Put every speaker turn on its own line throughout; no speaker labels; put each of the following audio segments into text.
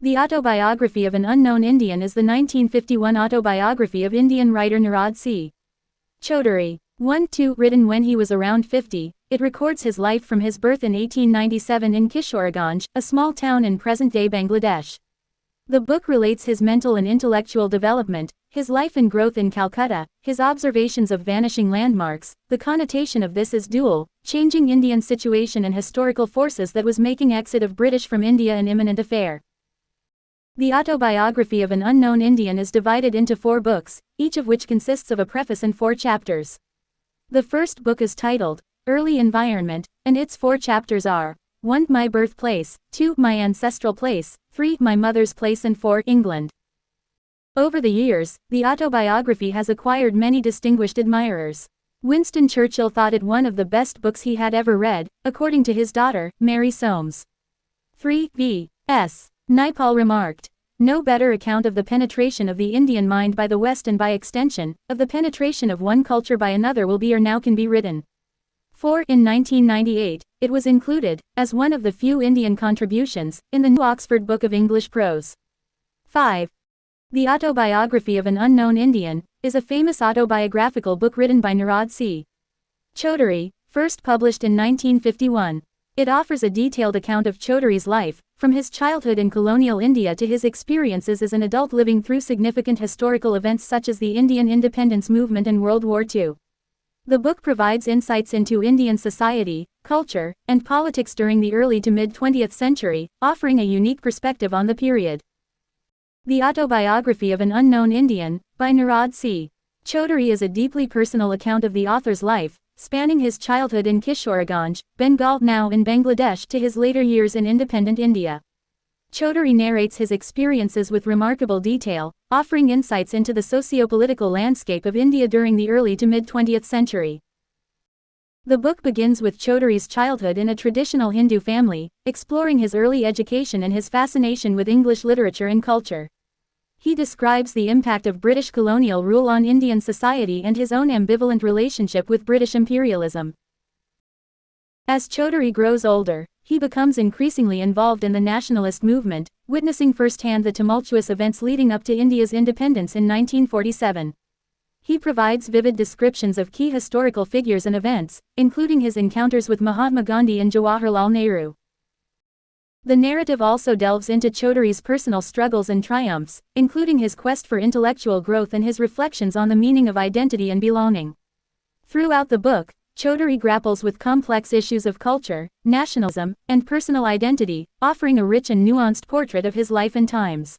The Autobiography of an Unknown Indian is the 1951 autobiography of Indian writer Nirad C. Chaudhuri. 1-2, written when he was around 50, it records his life from his birth in 1897 in Kishoreganj, a small town in present-day Bangladesh. The book relates his mental and intellectual development, his life and growth in Calcutta, his observations of vanishing landmarks. The connotation of this is dual, changing Indian situation and historical forces that was making exit of British from India an imminent affair. The Autobiography of an Unknown Indian is divided into 4 books, each of which consists of a preface and 4 chapters. The first book is titled, Early Environment, and its 4 chapters are 1. My Birthplace, 2. My Ancestral Place, 3. My Mother's Place, and 4. England. Over the years, the autobiography has acquired many distinguished admirers. Winston Churchill thought it one of the best books he had ever read, according to his daughter, Mary Soames. 3. V.S. Naipaul remarked, "No better account of the penetration of the Indian mind by the West and by extension, of the penetration of one culture by another will be or now can be written." 4. In 1998, it was included, as one of the few Indian contributions, in the New Oxford Book of English Prose. 5. The Autobiography of an Unknown Indian is a famous autobiographical book written by Nirad C. Chaudhuri, first published in 1951. It offers a detailed account of Chaudhuri's life, from his childhood in colonial India to his experiences as an adult living through significant historical events such as the Indian independence movement and World War II. The book provides insights into Indian society, culture, and politics during the early to mid-20th century, offering a unique perspective on the period. The Autobiography of an Unknown Indian, by Nirad C. Chaudhuri is a deeply personal account of the author's life, spanning his childhood in Kishoreganj, Bengal now in Bangladesh to his later years in independent India. Chaudhuri narrates his experiences with remarkable detail, offering insights into the socio-political landscape of India during the early to mid-20th century. The book begins with Chaudhuri's childhood in a traditional Hindu family, exploring his early education and his fascination with English literature and culture. He describes the impact of British colonial rule on Indian society and his own ambivalent relationship with British imperialism. As Chaudhuri grows older, he becomes increasingly involved in the nationalist movement, witnessing firsthand the tumultuous events leading up to India's independence in 1947. He provides vivid descriptions of key historical figures and events, including his encounters with Mahatma Gandhi and Jawaharlal Nehru. The narrative also delves into Chaudhuri's personal struggles and triumphs, including his quest for intellectual growth and his reflections on the meaning of identity and belonging. Throughout the book, Chaudhuri grapples with complex issues of culture, nationalism, and personal identity, offering a rich and nuanced portrait of his life and times.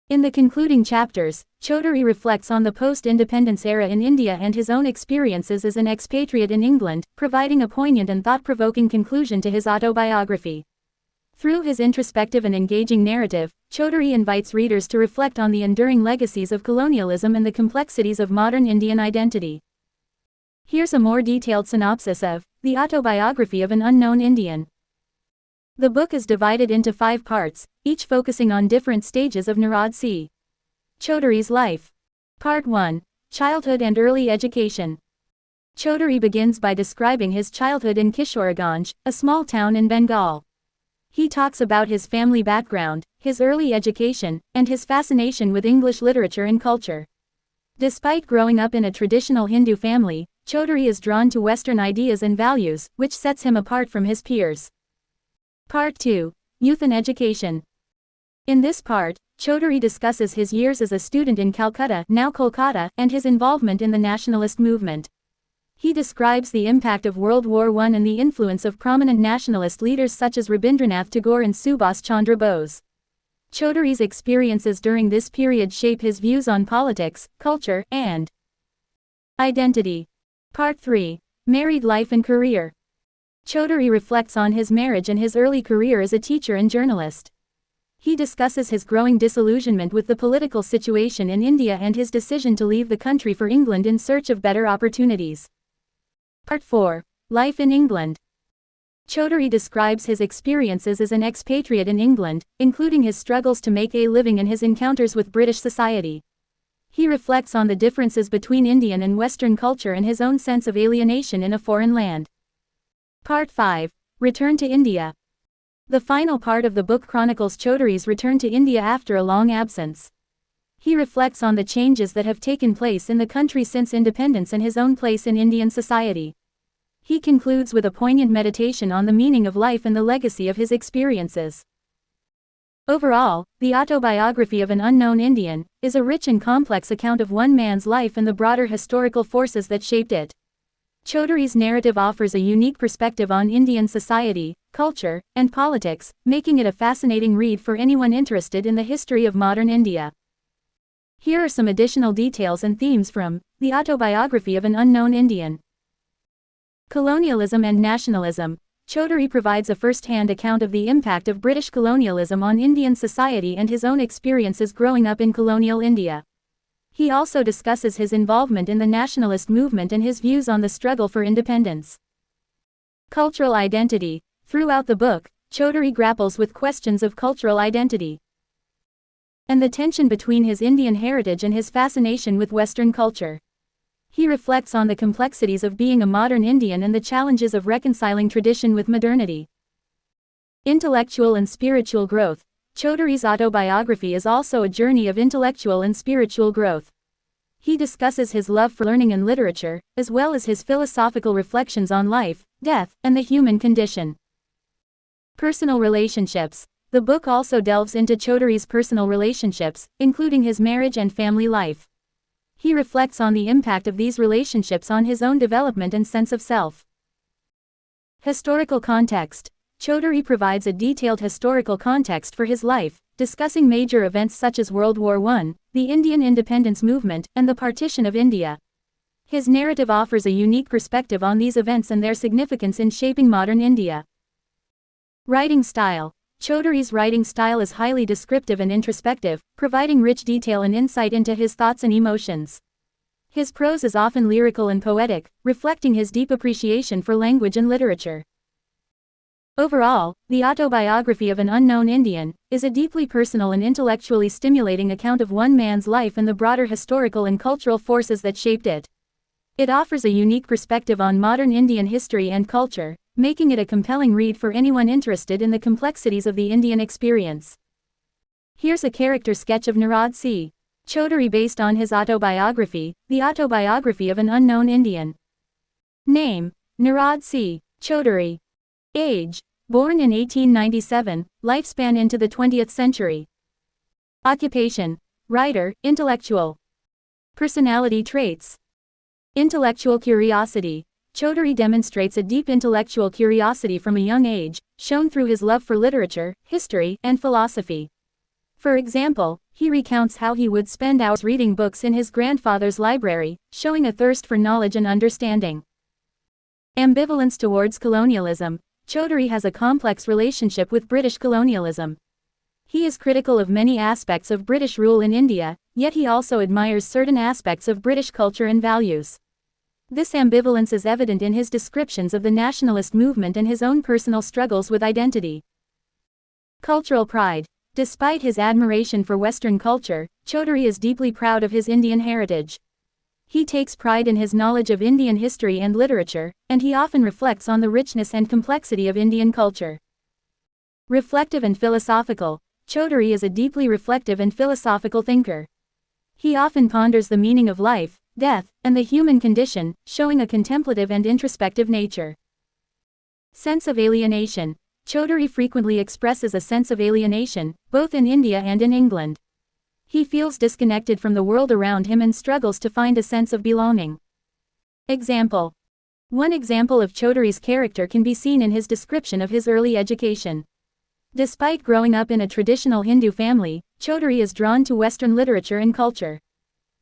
In the concluding chapters, Chaudhuri reflects on the post-independence era in India and his own experiences as an expatriate in England, providing a poignant and thought-provoking conclusion to his autobiography. Through his introspective and engaging narrative, Chaudhuri invites readers to reflect on the enduring legacies of colonialism and the complexities of modern Indian identity. Here's a more detailed synopsis of The Autobiography of an Unknown Indian. The book is divided into 5 parts, each focusing on different stages of Nirad C. Chaudhuri's life. Part 1. Childhood and Early Education. Chaudhuri begins by describing his childhood in Kishoreganj, a small town in Bengal. He talks about his family background, his early education, and his fascination with English literature and culture. Despite growing up in a traditional Hindu family, Chaudhuri is drawn to Western ideas and values, which sets him apart from his peers. Part 2. Youth and Education. In this part, Chaudhuri discusses his years as a student in Calcutta, now Kolkata, and his involvement in the nationalist movement. He describes the impact of World War I and the influence of prominent nationalist leaders such as Rabindranath Tagore and Subhas Chandra Bose. Chaudhuri's experiences during this period shape his views on politics, culture, and identity. Part 3. Married Life and Career. Chaudhuri reflects on his marriage and his early career as a teacher and journalist. He discusses his growing disillusionment with the political situation in India and his decision to leave the country for England in search of better opportunities. Part 4. Life in England. Chaudhuri describes his experiences as an expatriate in England, including his struggles to make a living and his encounters with British society. He reflects on the differences between Indian and Western culture and his own sense of alienation in a foreign land. Part 5. Return to India. The final part of the book chronicles Chaudhuri's return to India after a long absence. He reflects on the changes that have taken place in the country since independence and his own place in Indian society. He concludes with a poignant meditation on the meaning of life and the legacy of his experiences. Overall, The Autobiography of an Unknown Indian is a rich and complex account of one man's life and the broader historical forces that shaped it. Chaudhuri's narrative offers a unique perspective on Indian society, culture, and politics, making it a fascinating read for anyone interested in the history of modern India. Here are some additional details and themes from The Autobiography of an Unknown Indian. Colonialism and nationalism. Chaudhuri provides a first-hand account of the impact of British colonialism on Indian society and his own experiences growing up in colonial India. He also discusses his involvement in the nationalist movement and his views on the struggle for independence. Cultural identity. Throughout the book, Chaudhuri grapples with questions of cultural identity and the tension between his Indian heritage and his fascination with Western culture. He reflects on the complexities of being a modern Indian and the challenges of reconciling tradition with modernity. Intellectual and spiritual growth. Chaudhuri's autobiography is also a journey of intellectual and spiritual growth. He discusses his love for learning and literature, as well as his philosophical reflections on life, death, and the human condition. Personal relationships. The book also delves into Chaudhuri's personal relationships, including his marriage and family life. He reflects on the impact of these relationships on his own development and sense of self. Historical context. Chaudhuri provides a detailed historical context for his life, discussing major events such as World War I, the Indian independence movement, and the partition of India. His narrative offers a unique perspective on these events and their significance in shaping modern India. Writing style. Chaudhuri's writing style is highly descriptive and introspective, providing rich detail and insight into his thoughts and emotions. His prose is often lyrical and poetic, reflecting his deep appreciation for language and literature. Overall, The Autobiography of an Unknown Indian is a deeply personal and intellectually stimulating account of one man's life and the broader historical and cultural forces that shaped it. It offers a unique perspective on modern Indian history and culture, making it a compelling read for anyone interested in the complexities of the Indian experience. Here's a character sketch of Nirad C. Chaudhuri based on his autobiography, The Autobiography of an Unknown Indian. Name: Nirad C. Chaudhuri. Age: born in 1897, lifespan into the 20th century. Occupation: writer, intellectual. Personality traits: intellectual curiosity. Chaudhuri demonstrates a deep intellectual curiosity from a young age, shown through his love for literature, history, and philosophy. For example, he recounts how he would spend hours reading books in his grandfather's library, showing a thirst for knowledge and understanding. Ambivalence towards colonialism. Chaudhuri has a complex relationship with British colonialism. He is critical of many aspects of British rule in India, yet he also admires certain aspects of British culture and values. This ambivalence is evident in his descriptions of the nationalist movement and his own personal struggles with identity. Cultural pride. Despite his admiration for Western culture, Chaudhuri is deeply proud of his Indian heritage. He takes pride in his knowledge of Indian history and literature, and he often reflects on the richness and complexity of Indian culture. Reflective and philosophical. Chaudhuri is a deeply reflective and philosophical thinker. He often ponders the meaning of life, death, and the human condition, showing a contemplative and introspective nature. Sense of alienation. Chaudhuri frequently expresses a sense of alienation, both in India and in England. He feels disconnected from the world around him and struggles to find a sense of belonging. Example. One example of Chaudhuri's character can be seen in his description of his early education. Despite growing up in a traditional Hindu family, Chaudhuri is drawn to Western literature and culture.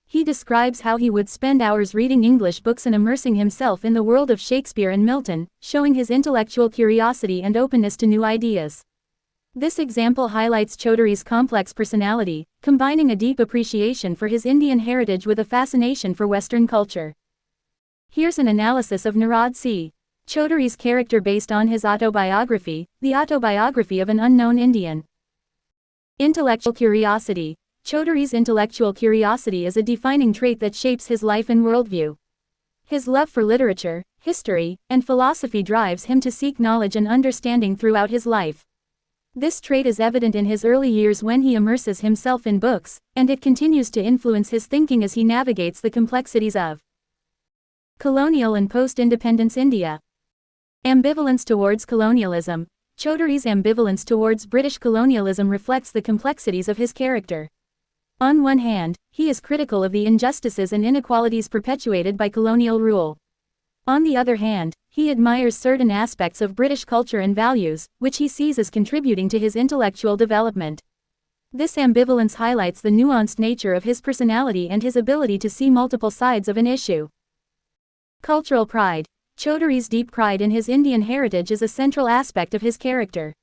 He describes how he would spend hours reading English books and immersing himself in the world of Shakespeare and Milton, showing his intellectual curiosity and openness to new ideas. This example highlights Chaudhuri's complex personality, combining a deep appreciation for his Indian heritage with a fascination for Western culture. Here's an analysis of Nirad C. Chaudhuri's character based on his autobiography, The Autobiography of an Unknown Indian. Intellectual curiosity. Chaudhuri's intellectual curiosity is a defining trait that shapes his life and worldview. His love for literature, history, and philosophy drives him to seek knowledge and understanding throughout his life. This trait is evident in his early years when he immerses himself in books, and it continues to influence his thinking as he navigates the complexities of colonial and post-independence India. Ambivalence towards colonialism. Chaudhuri's ambivalence towards British colonialism reflects the complexities of his character. On one hand, he is critical of the injustices and inequalities perpetuated by colonial rule. On the other hand, he admires certain aspects of British culture and values, which he sees as contributing to his intellectual development. This ambivalence highlights the nuanced nature of his personality and his ability to see multiple sides of an issue. Cultural pride. Chaudhuri's deep pride in his Indian heritage is a central aspect of his character.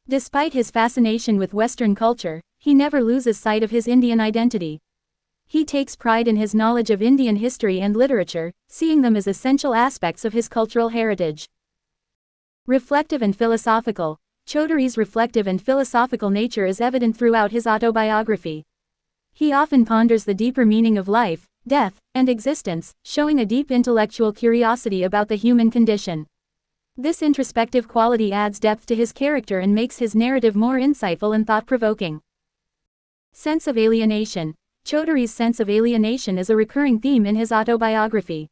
Despite his fascination with Western culture, he never loses sight of his Indian identity. He takes pride in his knowledge of Indian history and literature, seeing them as essential aspects of his cultural heritage. Reflective and philosophical. Chaudhuri's reflective and philosophical nature is evident throughout his autobiography. He often ponders the deeper meaning of life, death, and existence, showing a deep intellectual curiosity about the human condition. This introspective quality adds depth to his character and makes his narrative more insightful and thought-provoking. Sense of alienation. Chaudhuri's sense of alienation is a recurring theme in his autobiography.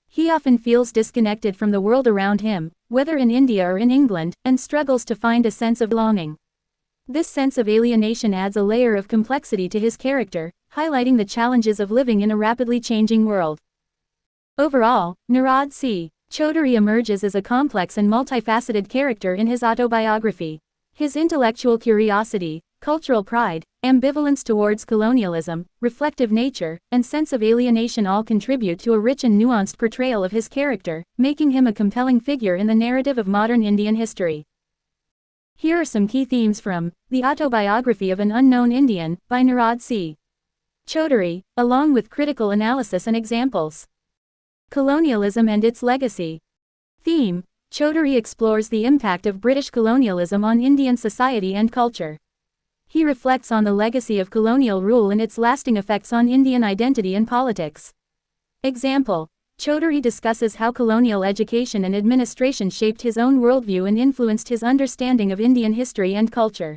He often feels disconnected from the world around him, whether in India or in England, and struggles to find a sense of belonging. This sense of alienation adds a layer of complexity to his character, highlighting the challenges of living in a rapidly changing world. Overall, Nirad C. Chaudhuri emerges as a complex and multifaceted character in his autobiography. His intellectual curiosity, cultural pride, ambivalence towards colonialism, reflective nature, and sense of alienation all contribute to a rich and nuanced portrayal of his character, making him a compelling figure in the narrative of modern Indian history. Here are some key themes from The Autobiography of an Unknown Indian, by Nirad C. Chaudhuri, along with critical analysis and examples. Colonialism and its legacy. Theme: Chaudhuri explores the impact of British colonialism on Indian society and culture. He reflects on the legacy of colonial rule and its lasting effects on Indian identity and politics. Example: Chaudhuri discusses how colonial education and administration shaped his own worldview and influenced his understanding of Indian history and culture.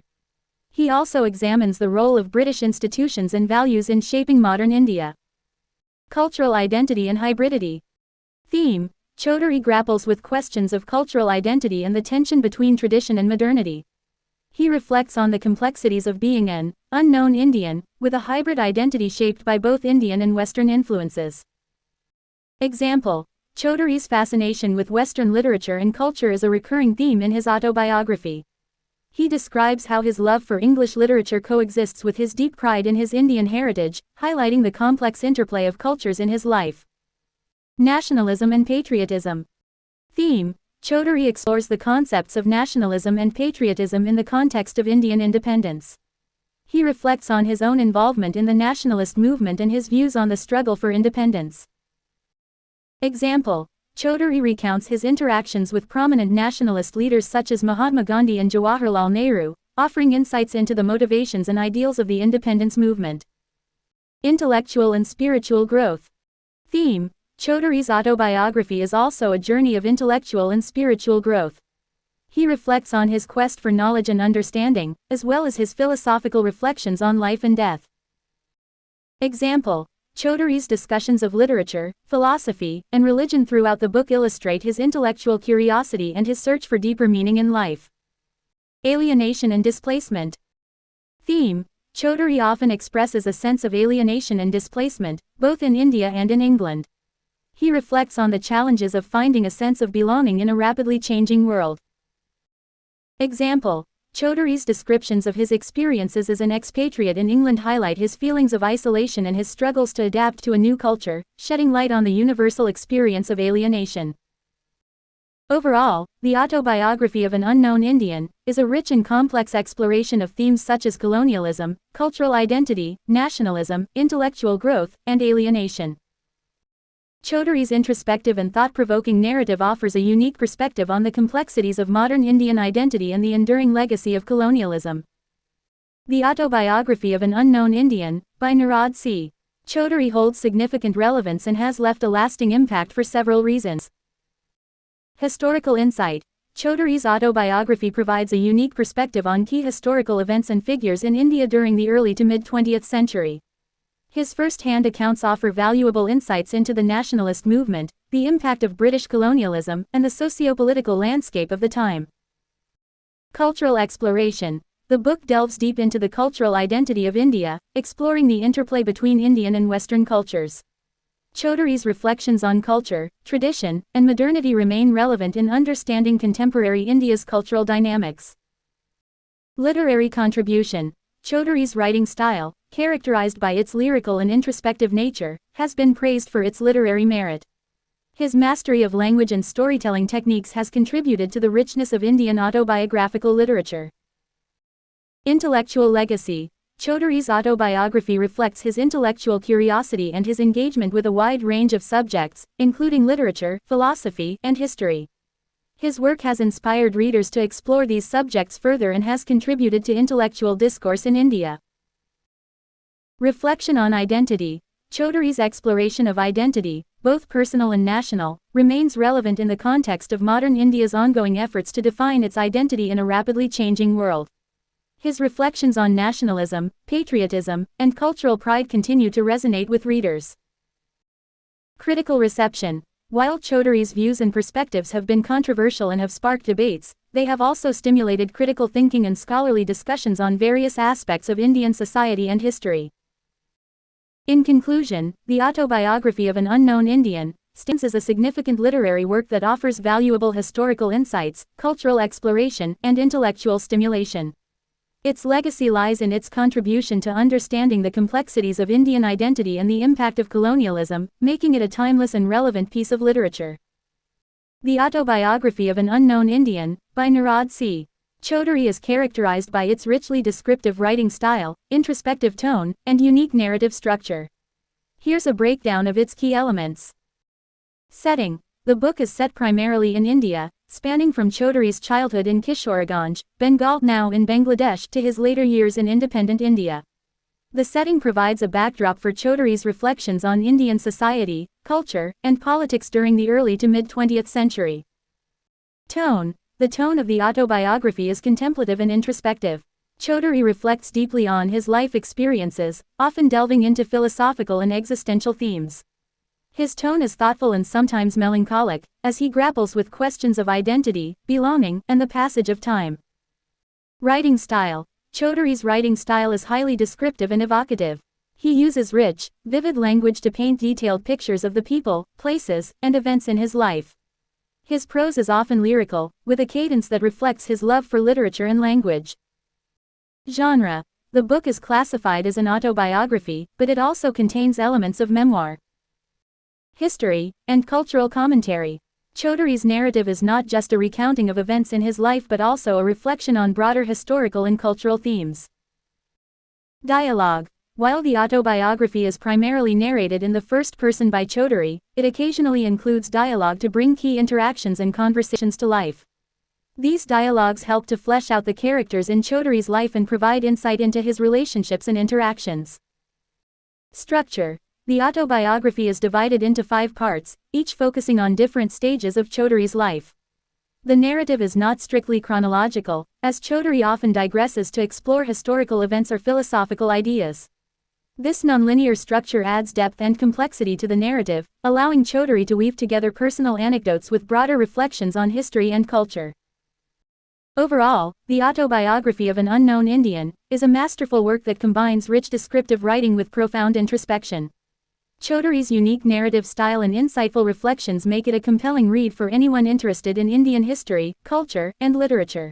He also examines the role of British institutions and values in shaping modern India. Cultural identity and hybridity. Theme: Chaudhuri grapples with questions of cultural identity and the tension between tradition and modernity. He reflects on the complexities of being an unknown Indian, with a hybrid identity shaped by both Indian and Western influences. Example: Chaudhuri's fascination with Western literature and culture is a recurring theme in his autobiography. He describes how his love for English literature coexists with his deep pride in his Indian heritage, highlighting the complex interplay of cultures in his life. Nationalism and patriotism. Theme: Chaudhuri explores the concepts of nationalism and patriotism in the context of Indian independence. He reflects on his own involvement in the nationalist movement and his views on the struggle for independence. Example: Chaudhuri recounts his interactions with prominent nationalist leaders such as Mahatma Gandhi and Jawaharlal Nehru, offering insights into the motivations and ideals of the independence movement. Intellectual and spiritual growth. Theme: Chaudhuri's autobiography is also a journey of intellectual and spiritual growth. He reflects on his quest for knowledge and understanding, as well as his philosophical reflections on life and death. Example: Chaudhuri's discussions of literature, philosophy, and religion throughout the book illustrate his intellectual curiosity and his search for deeper meaning in life. Alienation and displacement. Theme: Chaudhuri often expresses a sense of alienation and displacement, both in India and in England. He reflects on the challenges of finding a sense of belonging in a rapidly changing world. Example: Chaudhuri's descriptions of his experiences as an expatriate in England highlight his feelings of isolation and his struggles to adapt to a new culture, shedding light on the universal experience of alienation. Overall, The Autobiography of an Unknown Indian is a rich and complex exploration of themes such as colonialism, cultural identity, nationalism, intellectual growth, and alienation. Chaudhuri's introspective and thought-provoking narrative offers a unique perspective on the complexities of modern Indian identity and the enduring legacy of colonialism. The Autobiography of an Unknown Indian, by Nirad C. Chaudhuri holds significant relevance and has left a lasting impact for several reasons. Historical insight. Chaudhuri's autobiography provides a unique perspective on key historical events and figures in India during the early to mid-20th century. His first-hand accounts offer valuable insights into the nationalist movement, the impact of British colonialism, and the socio-political landscape of the time. Cultural exploration. The book delves deep into the cultural identity of India, exploring the interplay between Indian and Western cultures. Chaudhuri's reflections on culture, tradition, and modernity remain relevant in understanding contemporary India's cultural dynamics. Literary contribution. Chaudhuri's writing style, characterized by its lyrical and introspective nature, has been praised for its literary merit. His mastery of language and storytelling techniques has contributed to the richness of Indian autobiographical literature. Intellectual legacy. Chaudhuri's autobiography reflects his intellectual curiosity and his engagement with a wide range of subjects, including literature, philosophy, and history. His work has inspired readers to explore these subjects further and has contributed to intellectual discourse in India. Reflection on identity. Chaudhuri's exploration of identity, both personal and national, remains relevant in the context of modern India's ongoing efforts to define its identity in a rapidly changing world. His reflections on nationalism, patriotism, and cultural pride continue to resonate with readers. Critical reception. While Chaudhuri's views and perspectives have been controversial and have sparked debates, they have also stimulated critical thinking and scholarly discussions on various aspects of Indian society and history. In conclusion, the Autobiography of an Unknown Indian stands as a significant literary work that offers valuable historical insights, cultural exploration, and intellectual stimulation. Its legacy lies in its contribution to understanding the complexities of Indian identity and the impact of colonialism, making it a timeless and relevant piece of literature. The Autobiography of an Unknown Indian, by Nirad C. Chaudhuri is characterized by its richly descriptive writing style, introspective tone, and unique narrative structure. Here's a breakdown of its key elements. Setting. The book is set primarily in India, spanning from Chaudhuri's childhood in Kishoreganj, Bengal now in Bangladesh to his later years in independent India. The setting provides a backdrop for Chaudhuri's reflections on Indian society, culture, and politics during the early to mid-20th century. Tone. The tone of the autobiography is contemplative and introspective. Chaudhuri reflects deeply on his life experiences, often delving into philosophical and existential themes. His tone is thoughtful and sometimes melancholic, as he grapples with questions of identity, belonging, and the passage of time. Writing style. Chaudhuri's writing style is highly descriptive and evocative. He uses rich, vivid language to paint detailed pictures of the people, places, and events in his life. His prose is often lyrical, with a cadence that reflects his love for literature and language. Genre. The book is classified as an autobiography, but it also contains elements of memoir, history, and cultural commentary. Chaudhuri's narrative is not just a recounting of events in his life but also a reflection on broader historical and cultural themes. Dialogue. While the autobiography is primarily narrated in the first person by Chaudhuri, it occasionally includes dialogue to bring key interactions and conversations to life. These dialogues help to flesh out the characters in Chaudhuri's life and provide insight into his relationships and interactions. Structure. The autobiography is divided into 5 parts, each focusing on different stages of Chaudhuri's life. The narrative is not strictly chronological, as Chaudhuri often digresses to explore historical events or philosophical ideas. This nonlinear structure adds depth and complexity to the narrative, allowing Chaudhuri to weave together personal anecdotes with broader reflections on history and culture. Overall, the Autobiography of an Unknown Indian is a masterful work that combines rich descriptive writing with profound introspection. Chaudhuri's unique narrative style and insightful reflections make it a compelling read for anyone interested in Indian history, culture, and literature.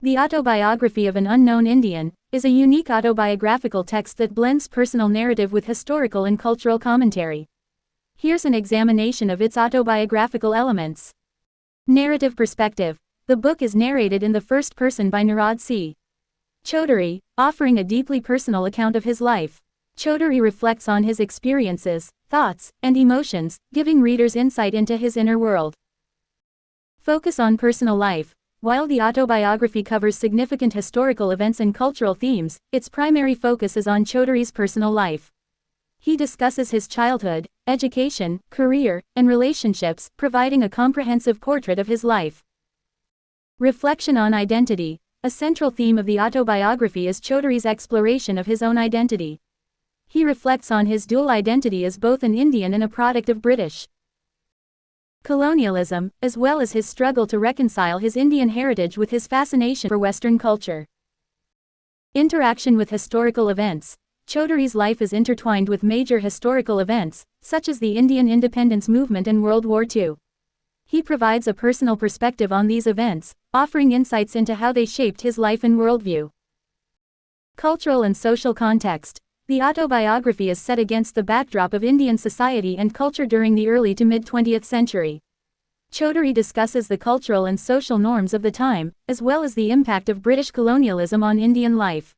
The Autobiography of an Unknown Indian is a unique autobiographical text that blends personal narrative with historical and cultural commentary. Here's an examination of its autobiographical elements. Narrative perspective. The book is narrated in the first person by Nirad C. Chaudhuri, offering a deeply personal account of his life. Chaudhuri reflects on his experiences, thoughts, and emotions, giving readers insight into his inner world. Focus on personal life. While the autobiography covers significant historical events and cultural themes, its primary focus is on Chaudhuri's personal life. He discusses his childhood, education, career, and relationships, providing a comprehensive portrait of his life. Reflection on identity. A central theme of the autobiography is Chaudhuri's exploration of his own identity. He reflects on his dual identity as both an Indian and a product of British colonialism, as well as his struggle to reconcile his Indian heritage with his fascination for Western culture. Interaction with historical events. Chaudhuri's life is intertwined with major historical events, such as the Indian independence movement and World War II. He provides a personal perspective on these events, offering insights into how they shaped his life and worldview. Cultural and social context. The autobiography is set against the backdrop of Indian society and culture during the early to mid-20th century. Chaudhuri discusses the cultural and social norms of the time, as well as the impact of British colonialism on Indian life.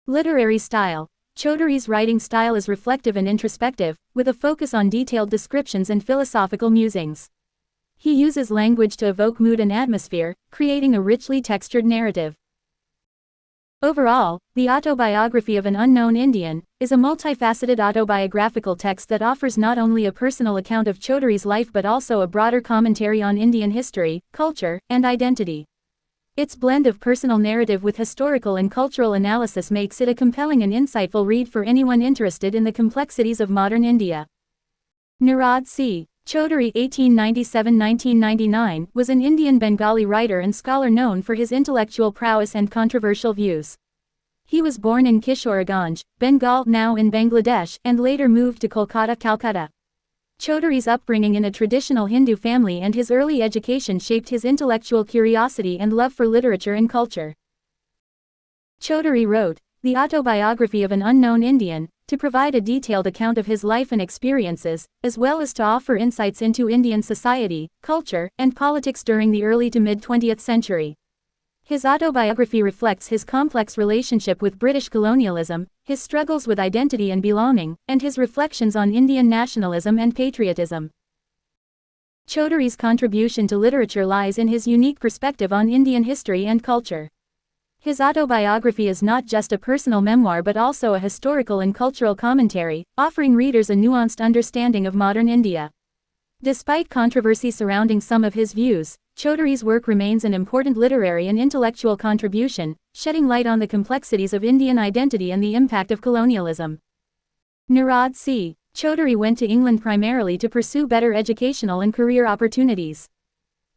Literary style. Chaudhuri's writing style is reflective and introspective, with a focus on detailed descriptions and philosophical musings. He uses language to evoke mood and atmosphere, creating a richly textured narrative. Overall, The Autobiography of an Unknown Indian is a multifaceted autobiographical text that offers not only a personal account of Chaudhuri's life but also a broader commentary on Indian history, culture, and identity. Its blend of personal narrative with historical and cultural analysis makes it a compelling and insightful read for anyone interested in the complexities of modern India. Nirad C. Chaudhuri (1897–1999) was an Indian Bengali writer and scholar known for his intellectual prowess and controversial views. He was born in Kishoreganj, Bengal, now in Bangladesh, and later moved to Kolkata, Calcutta. Chaudhuri's upbringing in a traditional Hindu family and his early education shaped his intellectual curiosity and love for literature and culture. Chaudhuri wrote The Autobiography of an Unknown Indian to provide a detailed account of his life and experiences, as well as to offer insights into Indian society, culture, and politics during the early to mid-20th century. His autobiography reflects his complex relationship with British colonialism, his struggles with identity and belonging, and his reflections on Indian nationalism and patriotism. Chaudhuri's contribution to literature lies in his unique perspective on Indian history and culture. His autobiography is not just a personal memoir but also a historical and cultural commentary, offering readers a nuanced understanding of modern India. Despite controversy surrounding some of his views, Chaudhuri's work remains an important literary and intellectual contribution, shedding light on the complexities of Indian identity and the impact of colonialism. Nirad C. Chaudhuri went to England primarily to pursue better educational and career opportunities.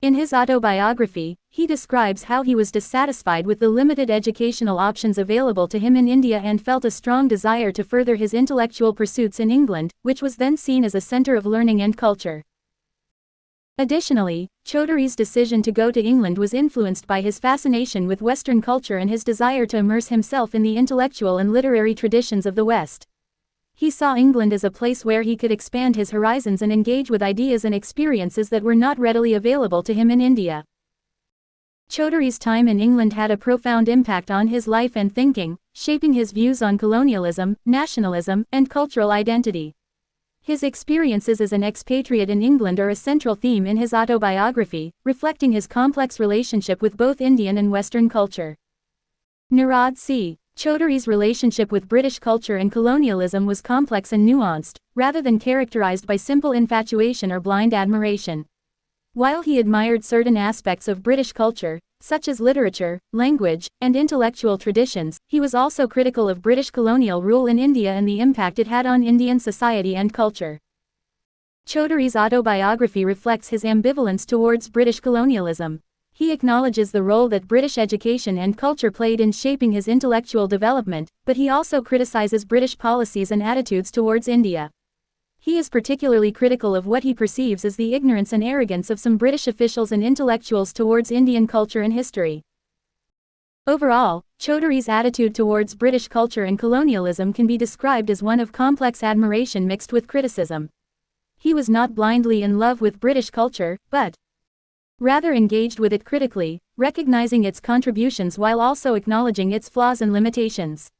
In his autobiography, he describes how he was dissatisfied with the limited educational options available to him in India and felt a strong desire to further his intellectual pursuits in England, which was then seen as a center of learning and culture. Additionally, Chaudhuri's decision to go to England was influenced by his fascination with Western culture and his desire to immerse himself in the intellectual and literary traditions of the West. He saw England as a place where he could expand his horizons and engage with ideas and experiences that were not readily available to him in India. Chaudhuri's time in England had a profound impact on his life and thinking, shaping his views on colonialism, nationalism, and cultural identity. His experiences as an expatriate in England are a central theme in his autobiography, reflecting his complex relationship with both Indian and Western culture. Nirad C. Chaudhuri's relationship with British culture and colonialism was complex and nuanced, rather than characterized by simple infatuation or blind admiration. While he admired certain aspects of British culture, such as literature, language, and intellectual traditions, he was also critical of British colonial rule in India and the impact it had on Indian society and culture. Chaudhuri's autobiography reflects his ambivalence towards British colonialism. He acknowledges the role that British education and culture played in shaping his intellectual development, but he also criticizes British policies and attitudes towards India. He is particularly critical of what he perceives as the ignorance and arrogance of some British officials and intellectuals towards Indian culture and history. Overall, Chaudhuri's attitude towards British culture and colonialism can be described as one of complex admiration mixed with criticism. He was not blindly in love with British culture, but rather engaged with it critically, recognizing its contributions while also acknowledging its flaws and limitations.